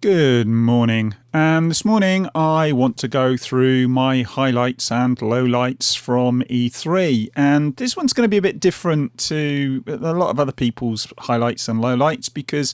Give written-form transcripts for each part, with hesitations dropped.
Good morning. And this morning I want to go through my highlights and lowlights from E3. And this one's going to be a bit different to a lot of other people's highlights and lowlights because,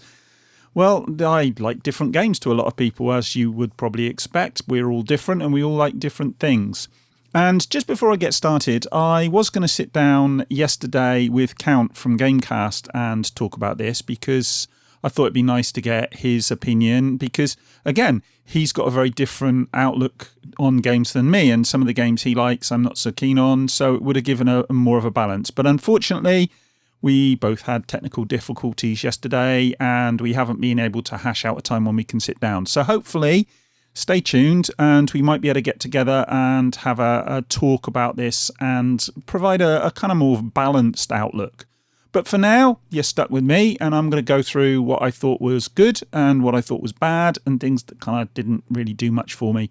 well, I like different games to a lot of people, as you would probably expect. We're all different and we all like different things. And just before I get started, I was going to sit down yesterday with Count from GameCast and talk about this because I thought it'd be nice to get his opinion because, again, he's got a very different outlook on games than me, and some of the games he likes I'm not so keen on, so it would have given a more of a balance. But unfortunately, we both had technical difficulties yesterday and we haven't been able to hash out a time when we can sit down. So hopefully, stay tuned and we might be able to get together and have a talk about this and provide a kind of more balanced outlook. But for now, you're stuck with me, and I'm going to go through what I thought was good and what I thought was bad and things that kind of didn't really do much for me.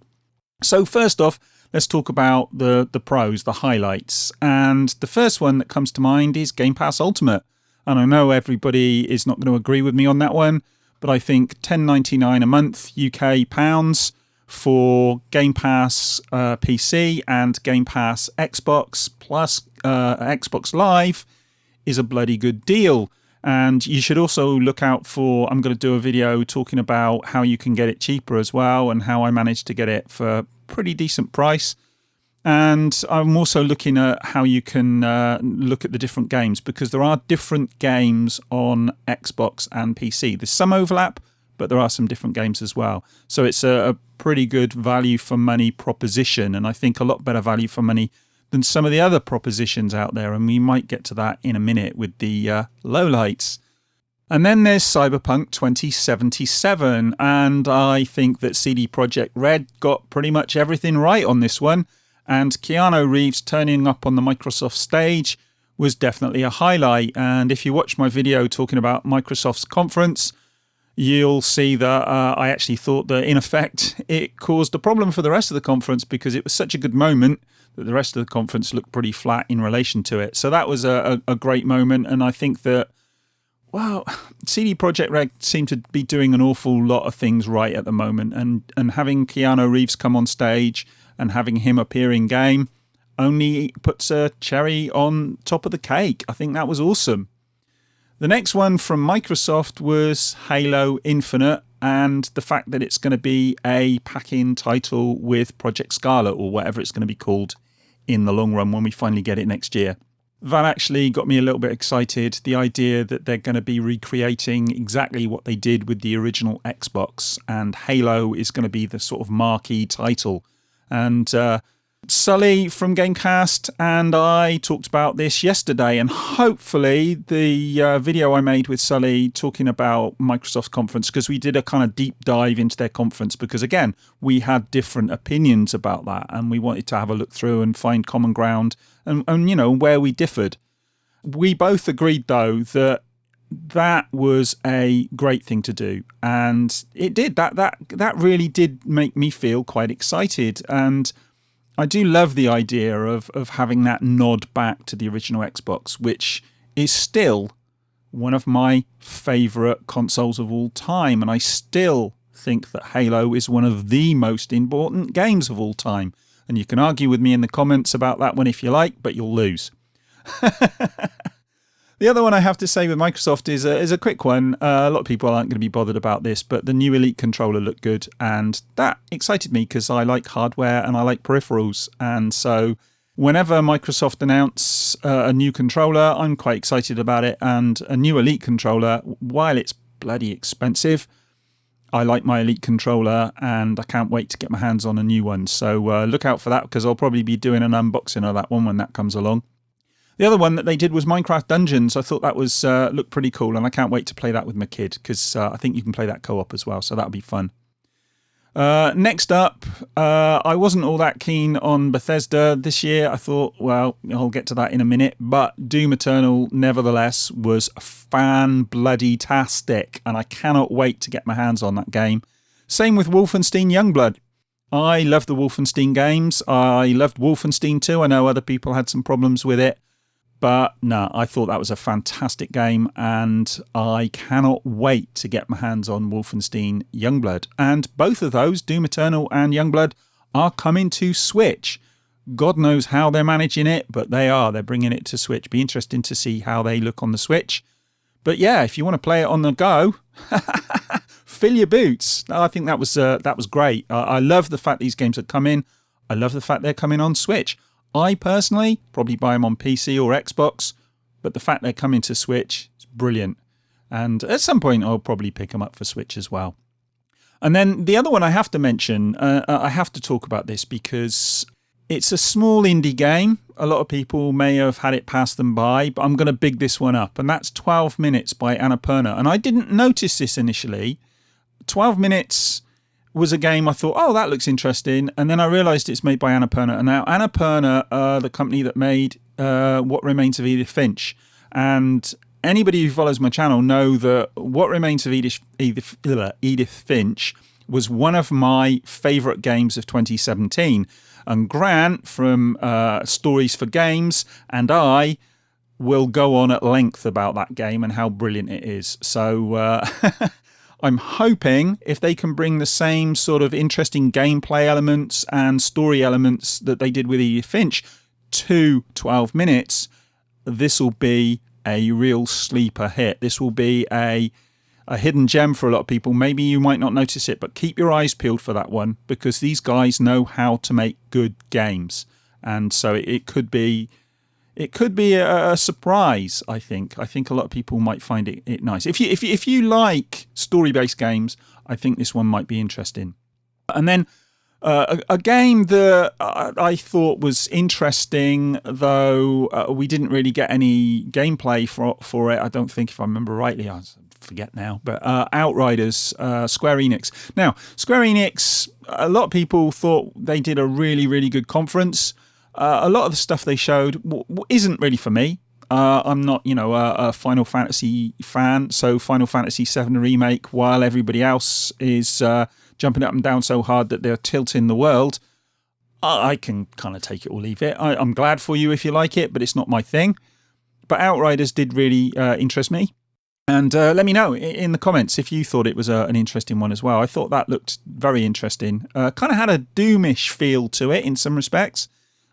So first off, let's talk about the pros, the highlights. And the first one that comes to mind is Game Pass Ultimate. And I know everybody is not going to agree with me on that one, but I think $10.99 a month UK pounds for Game Pass PC and Game Pass Xbox plus Xbox Live is a bloody good deal. And you should also look out for, I'm going to do a video talking about how you can get it cheaper as well and how I managed to get it for a pretty decent price. And I'm also looking at how you can look at the different games, because there are different games on Xbox and PC. There's some overlap, but there are some different games as well. So it's a pretty good value for money proposition, and I think a lot better value for money than some of the other propositions out there, and we might get to that in a minute with the lowlights. And then there's Cyberpunk 2077, and I think that CD Projekt Red got pretty much everything right on this one, and Keanu Reeves turning up on the Microsoft stage was definitely a highlight. And if you watch my video talking about Microsoft's conference, you'll see that I actually thought that, in effect, it caused a problem for the rest of the conference because it was such a good moment that the rest of the conference looked pretty flat in relation to it. So that was a great moment, and I think that, well, CD Projekt Red seem to be doing an awful lot of things right at the moment, and having Keanu Reeves come on stage and having him appear in game only puts a cherry on top of the cake. I think that was awesome. The next one from Microsoft was Halo Infinite, and the fact that it's going to be a pack-in title with Project Scarlet, or whatever it's going to be called in the long run when we finally get it next year. That actually got me a little bit excited. The idea that they're going to be recreating exactly what they did with the original Xbox, and Halo is going to be the sort of marquee title. And Sully from GameCast and I talked about this yesterday, and hopefully the video I made with Sully talking about Microsoft's conference, because we did a kind of deep dive into their conference, because again, we had different opinions about that and we wanted to have a look through and find common ground and you know, where we differed. We both agreed though that that was a great thing to do, and it did. That really did make me feel quite excited, and I do love the idea of having that nod back to the original Xbox, which is still one of my favourite consoles of all time. And I still think that Halo is one of the most important games of all time. And you can argue with me in the comments about that one if you like, but you'll lose. The other one I have to say with Microsoft is a quick one. A lot of people aren't going to be bothered about this, but the new Elite controller looked good, and that excited me because I like hardware and I like peripherals. And so whenever Microsoft announce a new controller, I'm quite excited about it. And a new Elite controller, while it's bloody expensive, I like my Elite controller and I can't wait to get my hands on a new one. So look out for that, because I'll probably be doing an unboxing of that one when that comes along. The other one that they did was Minecraft Dungeons. I thought that was looked pretty cool, and I can't wait to play that with my kid, because I think you can play that co-op as well, so that'll be fun. Next up, I wasn't all that keen on Bethesda this year. I thought, well, I'll get to that in a minute, but Doom Eternal nevertheless was fan-bloody-tastic, and I cannot wait to get my hands on that game. Same with Wolfenstein Youngblood. I love the Wolfenstein games. I loved Wolfenstein 2. I know other people had some problems with it. But no, I thought that was a fantastic game, and I cannot wait to get my hands on Wolfenstein Youngblood. And both of those, Doom Eternal and Youngblood, are coming to Switch. God knows how they're managing it, but they are. They're bringing it to Switch. Be interesting to see how they look on the Switch. But yeah, if you want to play it on the go, fill your boots. I think that was great. I love the fact these games are coming. I love the fact they're coming on Switch. I personally probably buy them on PC or Xbox, but the fact they're coming to Switch is brilliant. And at some point, I'll probably pick them up for Switch as well. And then the other one I have to mention, I have to talk about this because it's a small indie game. A lot of people may have had it pass them by, but I'm going to big this one up. And that's 12 Minutes by Annapurna. And I didn't notice this initially. 12 Minutes was a game I thought, oh, that looks interesting. And then I realised it's made by Annapurna. And now Annapurna are the company that made What Remains of Edith Finch. And anybody who follows my channel know that What Remains of Edith Finch was one of my favourite games of 2017. And Grant from Stories for Games and I will go on at length about that game and how brilliant it is. So I'm hoping if they can bring the same sort of interesting gameplay elements and story elements that they did with Edith Finch to 12 Minutes, this will be a real sleeper hit. This will be a hidden gem for a lot of people. Maybe you might not notice it, but keep your eyes peeled for that one because these guys know how to make good games. And so it could be a surprise, I think. I think a lot of people might find it nice. If you like story-based games, I think this one might be interesting. And then a game that I thought was interesting, though we didn't really get any gameplay for it. I don't think, if I remember rightly, I forget now, but Outriders, Square Enix. Now, Square Enix, a lot of people thought they did a really, really good conference. A lot of the stuff they showed isn't really for me. I'm not, a Final Fantasy fan, so Final Fantasy VII Remake, while everybody else is jumping up and down so hard that they're tilting the world, I can kind of take it or leave it. I'm glad for you if you like it, but it's not my thing. But Outriders did really interest me. And let me know in the comments if you thought it was an interesting one as well. I thought that looked very interesting. Kind of had a Doomish feel to it in some respects.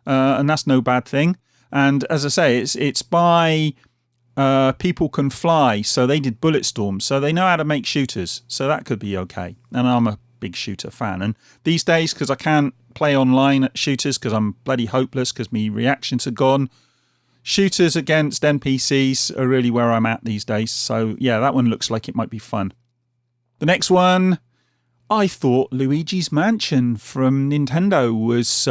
And that's no bad thing. And as I say, it's by People Can Fly. So they did Bulletstorm. So they know how to make shooters. So that could be okay. And I'm a big shooter fan. And these days, because I can't play online at shooters because I'm bloody hopeless because my reactions are gone, shooters against NPCs are really where I'm at these days. So yeah, that one looks like it might be fun. The next one, I thought Luigi's Mansion from Nintendo was,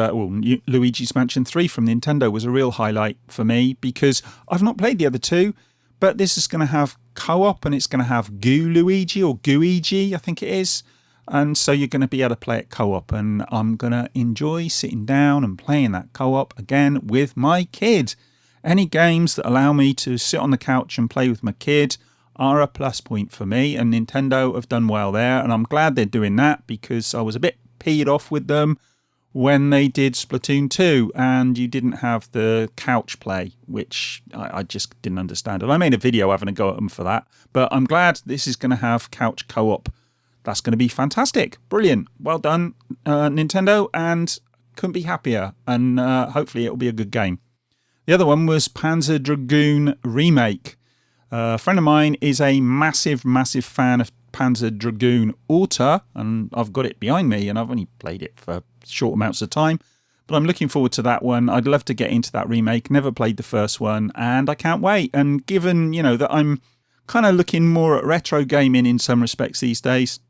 Luigi's Mansion 3 from Nintendo was a real highlight for me because I've not played the other two, but this is going to have co-op and it's going to have Goo Luigi or Gooigi, I think it is. And so you're going to be able to play it co-op, and I'm going to enjoy sitting down and playing that co-op again with my kid. Any games that allow me to sit on the couch and play with my kid are a plus point for me, and Nintendo have done well there, and I'm glad they're doing that because I was a bit peed off with them when they did Splatoon 2 and you didn't have the couch play, which I just didn't understand. And I made a video having a go at them for that, but I'm glad this is going to have couch co-op. That's going to be fantastic. Brilliant. Well done, Nintendo, and couldn't be happier, and hopefully it'll be a good game. The other one was Panzer Dragoon Remake. A friend of mine is a massive, massive fan of Panzer Dragoon Auto, and I've got it behind me, and I've only played it for short amounts of time, but I'm looking forward to that one. I'd love to get into that remake. Never played the first one, and I can't wait. And given, that I'm kind of looking more at retro gaming in some respects these days,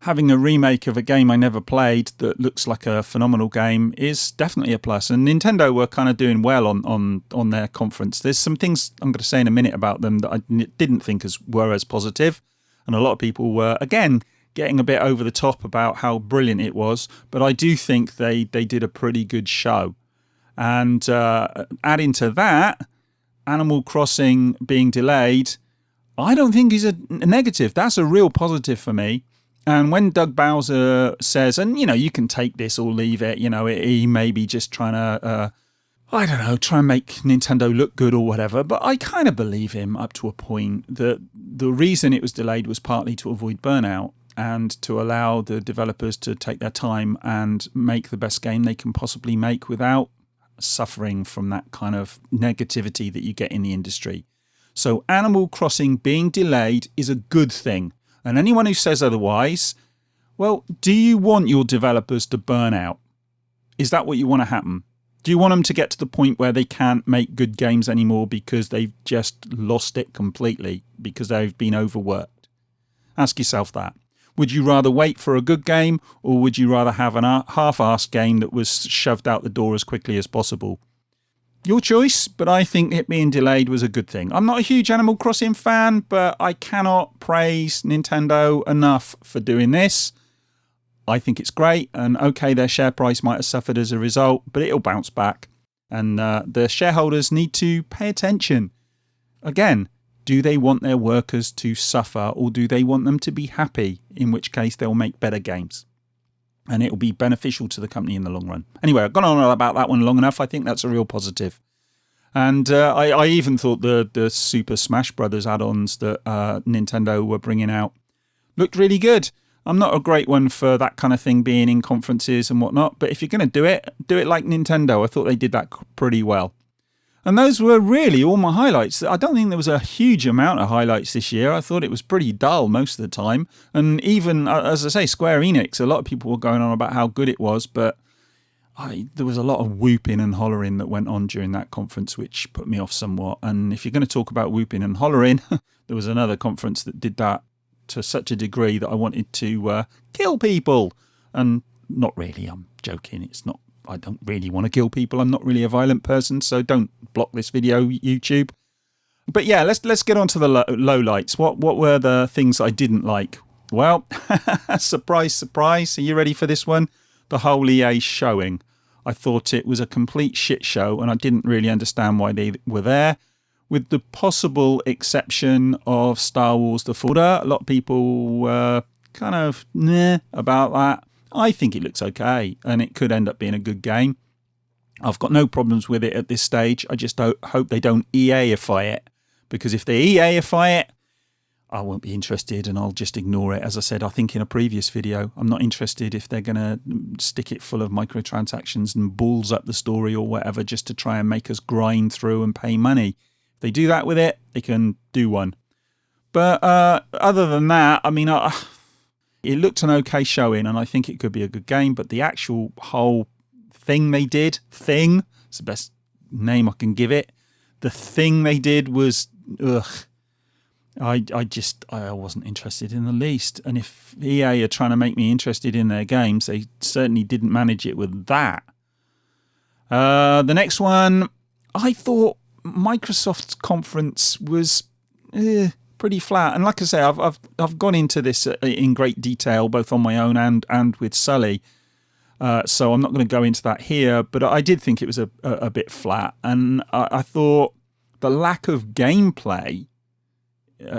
having a remake of a game I never played that looks like a phenomenal game is definitely a plus. And Nintendo were kind of doing well on their conference. There's some things I'm going to say in a minute about them that I didn't think were as positive. And a lot of people were, again, getting a bit over the top about how brilliant it was. But I do think they did a pretty good show. And adding to that, Animal Crossing being delayed, I don't think is a negative. That's a real positive for me. And when Doug Bowser says, and you can take this or leave it, he may be just trying to I don't know, try and make Nintendo look good or whatever, but I kind of believe him up to a point that the reason it was delayed was partly to avoid burnout and to allow the developers to take their time and make the best game they can possibly make without suffering from that kind of negativity that you get in the industry. So Animal Crossing being delayed is a good thing. And anyone who says otherwise, well, do you want your developers to burn out? Is that what you want to happen? Do you want them to get to the point where they can't make good games anymore because they've just lost it completely because they've been overworked? Ask yourself that. Would you rather wait for a good game, or would you rather have an half-assed game that was shoved out the door as quickly as possible? Your choice, but I think it being delayed was a good thing. I'm not a huge Animal Crossing fan, but I cannot praise Nintendo enough for doing this. I think it's great, and okay, their share price might have suffered as a result, but it'll bounce back. And the shareholders need to pay attention. Again, do they want their workers to suffer, or do they want them to be happy? In which case, they'll make better games. And it'll be beneficial to the company in the long run. Anyway, I've gone on about that one long enough. I think that's a real positive. And I even thought the Super Smash Brothers add-ons that Nintendo were bringing out looked really good. I'm not a great one for that kind of thing being in conferences and whatnot, but if you're going to do it like Nintendo. I thought they did that pretty well. And those were really all my highlights. I don't think there was a huge amount of highlights this year. I thought it was pretty dull most of the time. And even, as I say, Square Enix, a lot of people were going on about how good it was, but there was a lot of whooping and hollering that went on during that conference, which put me off somewhat. And if you're going to talk about whooping and hollering, there was another conference that did that to such a degree that I wanted to kill people. And not really, I'm joking. It's not. I don't really want to kill people. I'm not really a violent person, so don't block this video, YouTube. But yeah, let's get on to the lowlights. What were the things I didn't like? Well, surprise, surprise. Are you ready for this one? The whole EA showing. I thought it was a complete shit show, and I didn't really understand why they were there. With the possible exception of Star Wars The Fallen Order, a lot of people were kind of meh about that. I think it looks okay, and it could end up being a good game. I've got no problems with it at this stage. I just hope they don't EA-ify it, because if they EA-ify it, I won't be interested and I'll just ignore it. As I said, I think in a previous video, I'm not interested if they're going to stick it full of microtransactions and balls up the story or whatever just to try and make us grind through and pay money. If they do that with it, they can do one. But other than that, I mean, it looked an okay showing, and I think it could be a good game, but the actual whole thing they did, it's the best name I can give it. The thing they did was, ugh. I wasn't interested in the least. And if EA are trying to make me interested in their games, they certainly didn't manage it with that. The next one, I thought Microsoft's conference was pretty flat. And like I say, I've gone into this in great detail, both on my own and with Sully. So I'm not going to go into that here, but I did think it was a bit flat. And I thought the lack of gameplay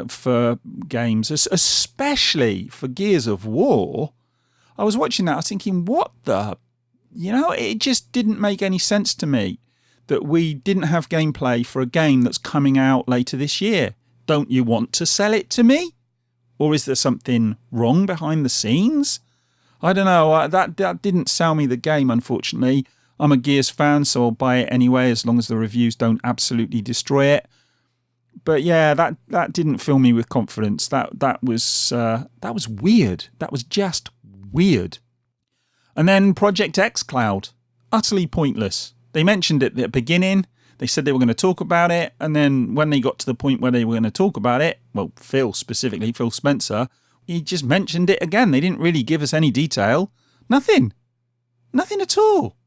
for games, especially for Gears of War, I was watching that, I was thinking, what the... it just didn't make any sense to me that we didn't have gameplay for a game that's coming out later this year. Don't you want to sell it to me? Or is there something wrong behind the scenes? I don't know. That didn't sell me the game, unfortunately. I'm a Gears fan, so I'll buy it anyway, as long as the reviews don't absolutely destroy it. But yeah, that didn't fill me with confidence. That was weird. That was just weird. And then Project X Cloud, utterly pointless. They mentioned it at the beginning. They said they were going to talk about it, and then when they got to the point where they were going to talk about it, well, Phil Spencer, he just mentioned it again. They didn't really give us any detail. Nothing at all.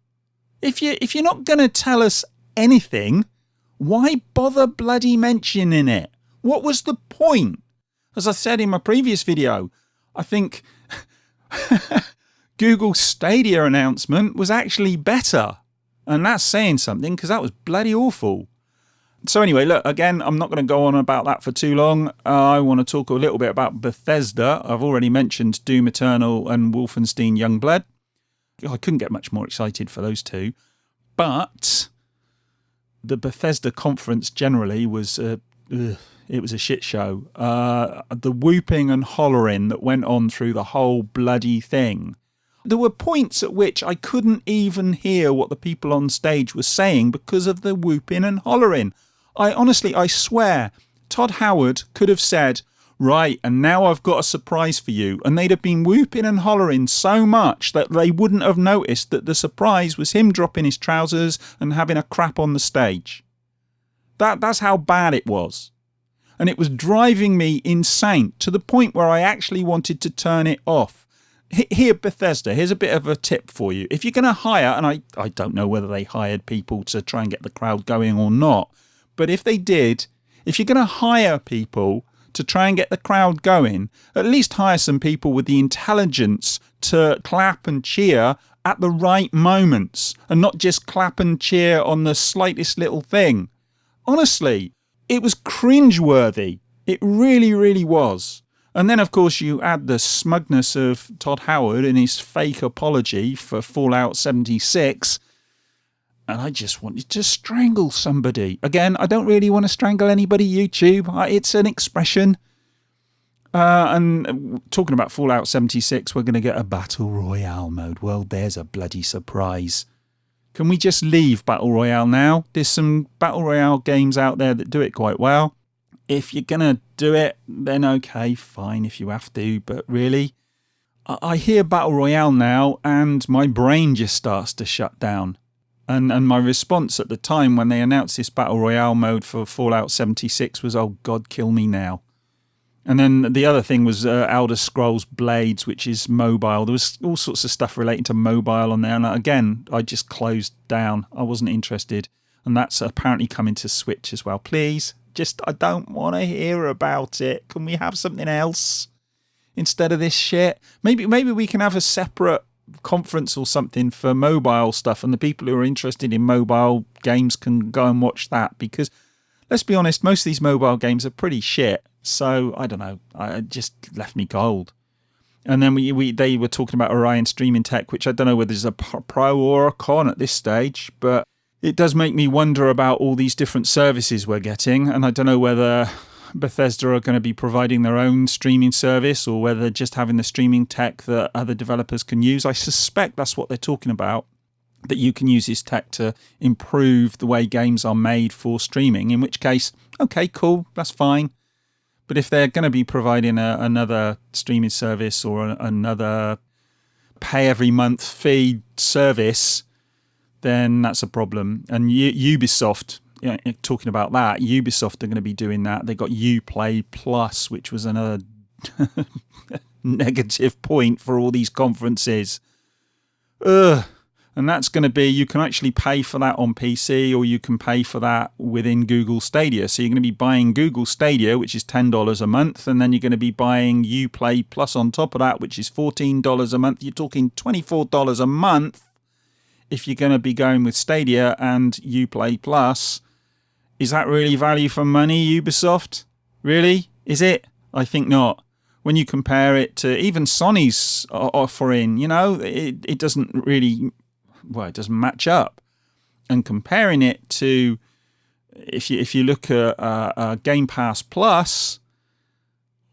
If you're not going to tell us anything, why bother bloody mentioning it? What was the point? As I said in my previous video, I think Google's Stadia announcement was actually better. And that's saying something, because that was bloody awful. So anyway, look, again, I'm not going to go on about that for too long. I want to talk a little bit about Bethesda. I've already mentioned Doom Eternal and Wolfenstein Youngblood. I couldn't get much more excited for those two. But the Bethesda conference generally was it was a shit show. The whooping and hollering that went on through the whole bloody thing. There were points at which I couldn't even hear what the people on stage were saying because of the whooping and hollering. I swear, Todd Howard could have said, right, and now I've got a surprise for you. And they'd have been whooping and hollering so much that they wouldn't have noticed that the surprise was him dropping his trousers and having a crap on the stage. That's how bad it was. And it was driving me insane to the point where I actually wanted to turn it off. Here, Bethesda, here's a bit of a tip for you. If you're going to hire, and I don't know whether they hired people to try and get the crowd going or not, but if they did, if you're going to hire people to try and get the crowd going, at least hire some people with the intelligence to clap and cheer at the right moments and not just clap and cheer on the slightest little thing. Honestly, it was cringeworthy. It really, really was. And then, of course, you add the smugness of Todd Howard and his fake apology for Fallout 76. And I just wanted to strangle somebody. Again, I don't really want to strangle anybody, YouTube. It's an expression. And talking about Fallout 76, we're going to get a Battle Royale mode. Well, there's a bloody surprise. Can we just leave Battle Royale now? There's some Battle Royale games out there that do it quite well. If you're going to do it, then okay, fine if you have to. But really, I hear Battle Royale now and my brain just starts to shut down. And my response at the time when they announced this Battle Royale mode for Fallout 76 was, oh God, kill me now. And then the other thing was Elder Scrolls Blades, which is mobile. There was all sorts of stuff relating to mobile on there. And again, I just closed down. I wasn't interested. And that's apparently coming to Switch as well. Please, I don't want to hear about it. Can we have something else instead of this shit? Maybe we can have a separate conference or something for mobile stuff, and the people who are interested in mobile games can go and watch that, because let's be honest, most of these mobile games are pretty shit. So I don't know, it just left me cold. And then they were talking about Orion streaming tech, which I don't know whether it's a pro or a con at this stage, but it does make me wonder about all these different services we're getting. And I don't know whether Bethesda are going to be providing their own streaming service or whether they're just having the streaming tech that other developers can use. I suspect that's what they're talking about, that you can use this tech to improve the way games are made for streaming, in which case, okay, cool, that's fine. But if they're going to be providing another streaming service or another pay every month fee service, then that's a problem. And Ubisoft, talking about that, Ubisoft are going to be doing that. They got Uplay Plus, which was another negative point for all these conferences. And that's going to be, you can actually pay for that on PC, or you can pay for that within Google Stadia. So you're going to be buying Google Stadia, which is $10 a month, and then you're going to be buying Uplay Plus on top of that, which is $14 a month. You're talking $24 a month if you're going to be going with Stadia and Uplay Plus. Is that really value for money, Ubisoft? Really? Is it? I think not. When you compare it to even Sony's offering, it doesn't really, it doesn't match up. And comparing it to, if you look at Game Pass Plus,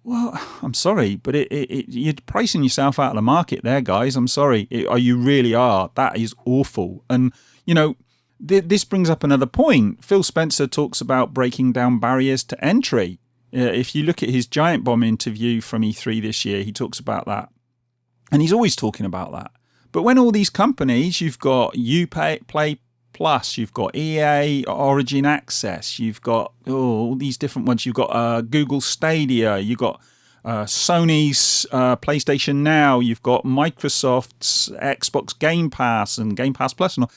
well, I'm sorry, but you're pricing yourself out of the market there, guys. I'm sorry. You really are. That is awful. And, this brings up another point. Phil Spencer talks about breaking down barriers to entry. If you look at his Giant Bomb interview from E3 this year, he talks about that. And he's always talking about that. But when all these companies, you've got Uplay Plus, you've got EA Origin Access, you've got all these different ones, you've got Google Stadia, you've got Sony's PlayStation Now, you've got Microsoft's Xbox Game Pass and Game Pass Plus, and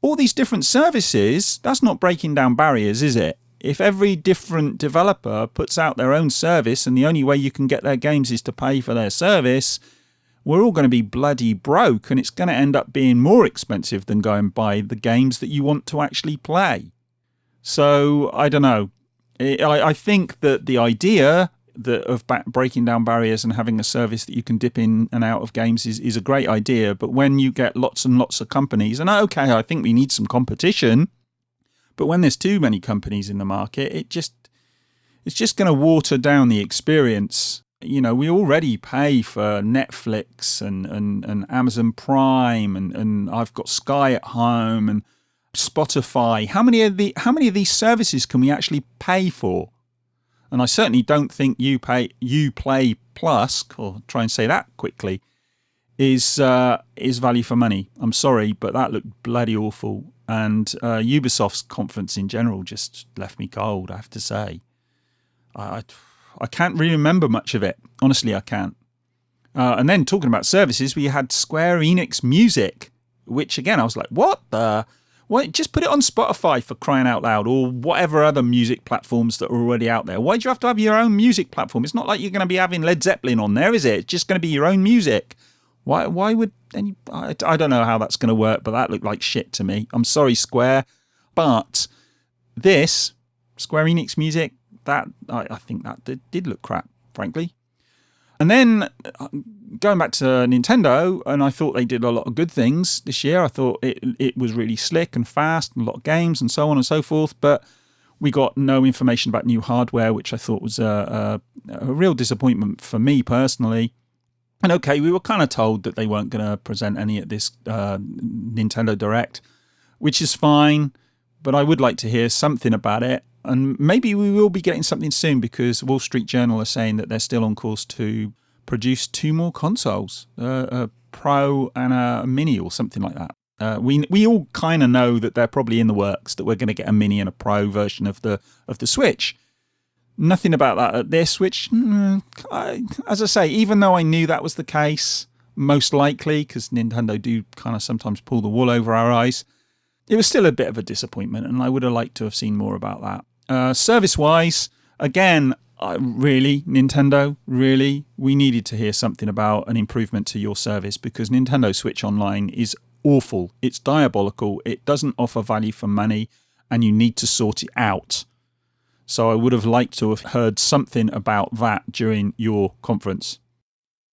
all these different services. That's not breaking down barriers, is it? If every different developer puts out their own service and the only way you can get their games is to pay for their service, we're all going to be bloody broke, and it's going to end up being more expensive than going and buy the games that you want to actually play. So, I don't know. I think that the idea of breaking down barriers and having a service that you can dip in and out of games is a great idea. But when you get lots and lots of companies, and okay, I think we need some competition, But when there's too many companies in the market, it's just going to water down the experience. You know, we already pay for Netflix and Amazon Prime and I've got Sky at home and Spotify. How many of these services can we actually pay for? And I certainly don't think Uplay Plus, or try and say that quickly, is value for money. I'm sorry, but that looked bloody awful. And Ubisoft's conference in general just left me cold, I have to say. I can't really remember much of it. Honestly, I can't. And then talking about services, we had Square Enix Music, which again, I was like, what the... Why, just put it on Spotify for crying out loud, or whatever other music platforms that are already out there. Why do you have to have your own music platform? It's not like you're going to be having Led Zeppelin on there, is it? It's just going to be your own music. Why would any... I don't know how that's going to work, but that looked like shit to me. I'm sorry, Square. But this, Square Enix Music, that I think that did look crap, frankly. And then going back to Nintendo, and I thought they did a lot of good things this year. I thought it was really slick and fast and a lot of games and so on and so forth. But we got no information about new hardware, which I thought was a real disappointment for me personally. And okay, we were kind of told that they weren't going to present any at this Nintendo Direct, which is fine. But I would like to hear something about it. And maybe we will be getting something soon, because Wall Street Journal are saying that they're still on course to produce 2 more consoles, a Pro and a Mini or something like that. We all kind of know that they're probably in the works, that we're going to get a Mini and a Pro version of the Switch. Nothing about that at this, which, as I say, even though I knew that was the case, most likely, because Nintendo do kind of sometimes pull the wool over our eyes, it was still a bit of a disappointment, and I would have liked to have seen more about that. Service-wise, again, really, Nintendo, really, we needed to hear something about an improvement to your service, because Nintendo Switch Online is awful. It's diabolical. It doesn't offer value for money, and you need to sort it out. So I would have liked to have heard something about that during your conference.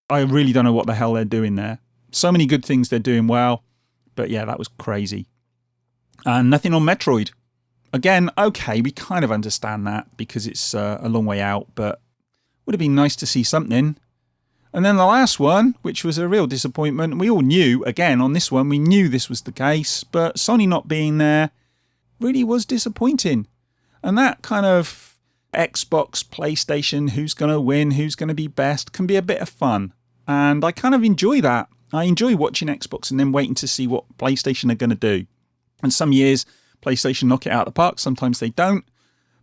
I really don't know what the hell they're doing there. So many good things they're doing well, but yeah, that was crazy. And nothing on Metroid. Again, okay, we kind of understand that because it's a long way out, but would have been nice to see something. And then the last one, which was a real disappointment, we all knew, again, on this one, we knew this was the case, but Sony not being there really was disappointing. And that kind of Xbox, PlayStation, who's going to win, who's going to be best, can be a bit of fun. And I kind of enjoy that. I enjoy watching Xbox and then waiting to see what PlayStation are going to do. And some years, PlayStation knock it out of the park. Sometimes they don't.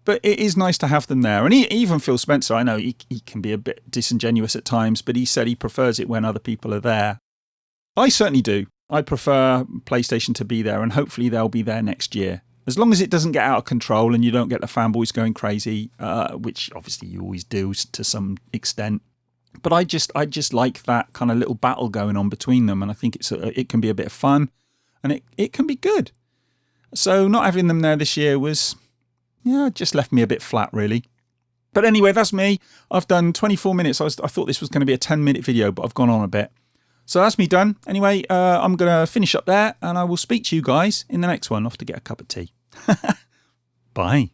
But it is nice to have them there. And even Phil Spencer, I know he can be a bit disingenuous at times, but he said he prefers it when other people are there. I certainly do. I prefer PlayStation to be there, and hopefully they'll be there next year. As long as it doesn't get out of control and you don't get the fanboys going crazy, which obviously you always do to some extent. But I just like that kind of little battle going on between them, and I think it can be a bit of fun, and it can be good. So not having them there this year was, just left me a bit flat, really. But anyway, that's me. I've done 24 minutes. I thought this was going to be a 10-minute video, but I've gone on a bit. So that's me done. Anyway, I'm going to finish up there, and I will speak to you guys in the next one. Off to get a cup of tea. Bye.